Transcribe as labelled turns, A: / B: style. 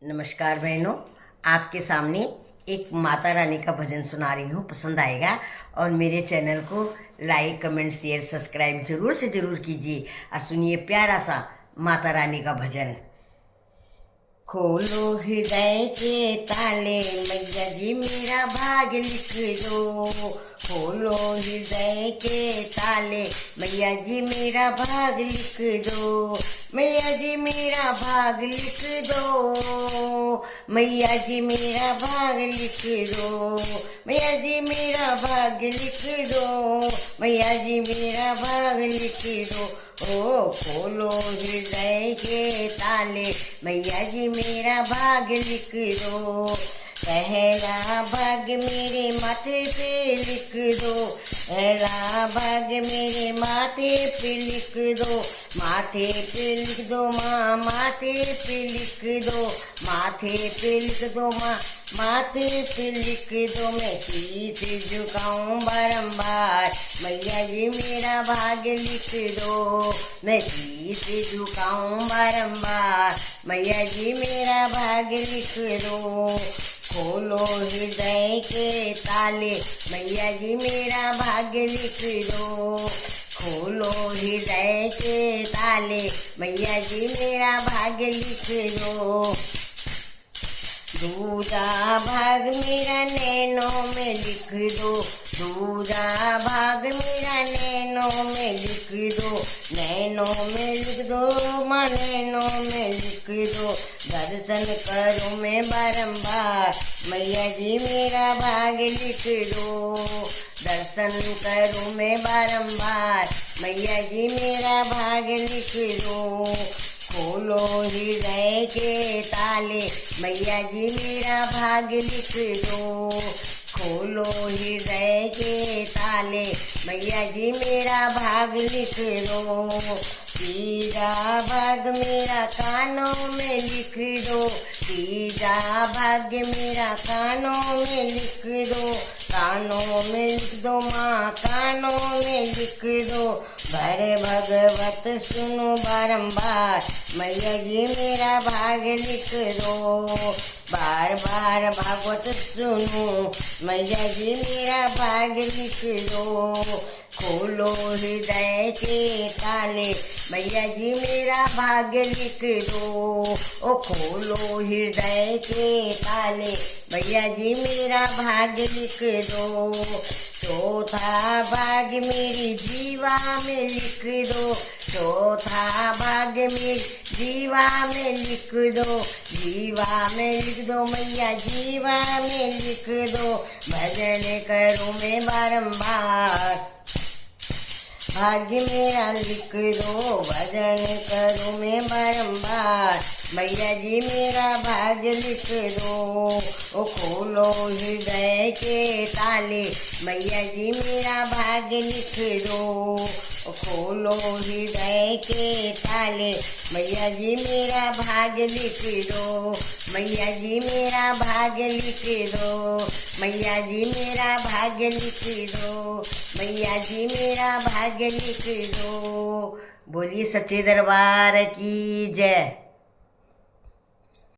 A: नमस्कार बहनों, आपके सामने एक माता रानी का भजन सुना रही हूँ। पसंद आएगा और मेरे चैनल को लाइक, कमेंट, शेयर, सब्सक्राइब जरूर से जरूर कीजिए और सुनिए प्यारा सा माता रानी का भजन। खोलो हृदय के ताले, मैया जी मेरा भाग लिख दो। खोलो हृदय के ताले, मैया जी मेरा भाग लिख दो। मैया जी मेरा भाग लिख दो। मैया जी मेरा भाग लिख दो। मैया जी मेरा भाग लिख दो। मैया जी मेरा भाग लिख दो। ओ खोलो हृदय के ताले, मैया जी मेरा भाग लिख दो। पहला भाग मेरे माथे पे लिख दो। पहला भाग मेरे माथे पे लिख दो। माथे पे लिख दो माँ, माथे पे लिख दो। माथे पे लिख दो माँ, माथे पे लिख दो। मैं शीश झुकाऊं बारंबार, मैया जी मेरा भाग लिख दो। मैं शीश झुकाऊं बारंबार, मैया जी मेरा भाग लिख दो। खोलो हृदय के ताले, मैया जी मेरा भाग लिख दो। खोलो हृदय के ताले, मैया जी मेरा भाग लिख दो। दूजा भाग मेरा नैनों में लिख दो। दूजा भाग मेरा नैनों में लिख दो। नैनों में लिख दो माँ, नैनों में लिख दो। दर्शन करूँ मैं बारंबार, मैया जी मेरा भाग लिख दो। दर्शन करूँ मैं बारंबार, मैया जी मेरा भाग लिख दो। खोलो हृदय के ताले, मैया जी मेरा भाग लिख दो। खोलो हृदय के ताले, मैया जी मेरा भाग लिख दो। तीजा भाग मेरा कानों में लिख दो। तीजा भाग मेरा कानों में लिख दो। कानों में लिख दो माँ, कानों में लिख दो। भरे भगवत सुनो बारंबार, मैया जी मेरा भाग लिख दो। बार बार भागवत सुनो, मैया जी मेरा भाग लिख दो। खोलो हृदय के ताले, मैया जी मेरा भाग लिख दो। ओ खोलो हृदय के ताले, मैया जी मेरा भाग लिख दो। चौथा भाग मेरी जीवा में लिख दो। चौथा भाग मेरी जीवा में लिख दो। जीवा में लिख दो मैया, जीवा में लिख दो। भजन करूँ मैं बारंबार, भाग्य मेरा लिख दो। भजन करूँ मैं बारंबार, मैया जी मेरा भाग्य लिख दो। ओ खोलो हृदय के ताले, मैया जी मेरा भाग्य लिख दो। ओ खोलो हृदय के ताले, मैया जी मेरा भाग्य लिख दो। मैया जी मेरा भाग्य लिख दो। मैया जी मेरा भाग्य लिख दो। मैया जी मेरा भाग्य लिख दो। बोलिए सच्चे दरबार की जय।